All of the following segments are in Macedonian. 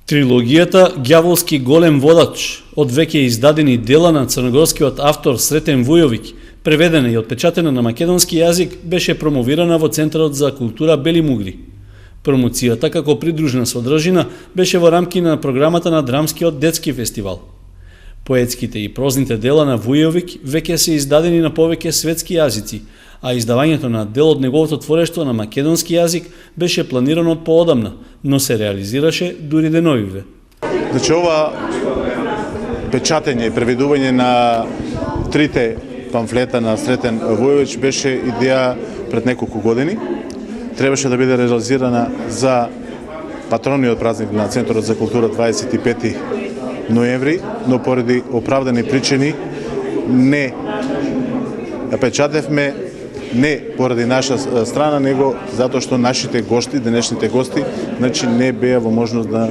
Трилогијата «Ѓаволски голем водач» од веќе издадени дела на црногорскиот автор Сретен Вујовиќ, преведена и отпечатена на македонски јазик, беше промовирана во Центарот за култура Бели Мугри. Промоцијата како придружна содржина беше во рамки на програмата на Драмскиот детски фестивал. Поетските и прозните дела на Вујовиќ веќе се издадени на повеќе светски јазици, а издавањето на дел од неговото творештво на македонски јазик беше планирано од поодамна, но се реализираше дури деновиве. Значи, ова печатење и преведување на трите памфлета на Сретен Вујовиќ беше идеја пред неколку години. Требаше да биде реализирана за патрониот празник на Центарот за култура 25 ноември, но поради оправдани причини не ја печатевме, не поради наша страна, него затоа што нашите гости, денешните гости, значи не беа во можност да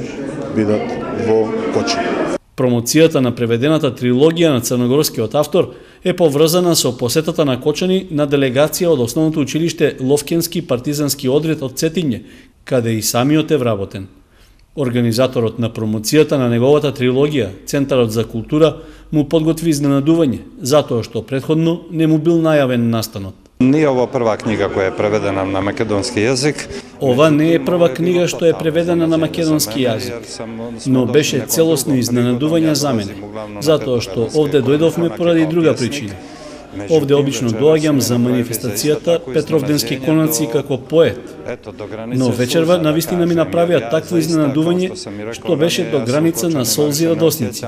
бидат во Кочани. Промоцијата на преведената трилогија на црногорскиот автор е поврзана со посетата на Кочани на делегација од основното училиште Ловкенски партизански одред од Цетиње, каде и самиот е вработен. Организаторот на промоцијата на неговата трилогија, Центарот за култура, му подготви изненадување, затоа што претходно не му бил најавен настанот. Не е ова прва книга која е преведена на македонски јазик. Ова не е прва книга што е преведена на македонски јазик, но беше целосно изненадување за мене, затоа што овде дојдовме поради друга причина. Овде обично доаѓам за манифестацијата Петровденски конаци како поет, но вечерва навистина ми направија такво изненадување што беше до граница на солзи и радосници,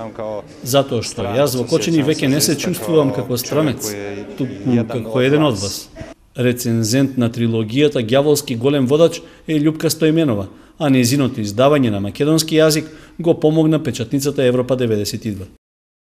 затоа што јас во Кочани веќе не се чувствувам како странец, туку како еден од вас. Рецензент на трилогијата «Ѓаволски голем водач» е Љупка Стојменова, а нејзиното издавање на македонски јазик го помогна печатницата Европа 92.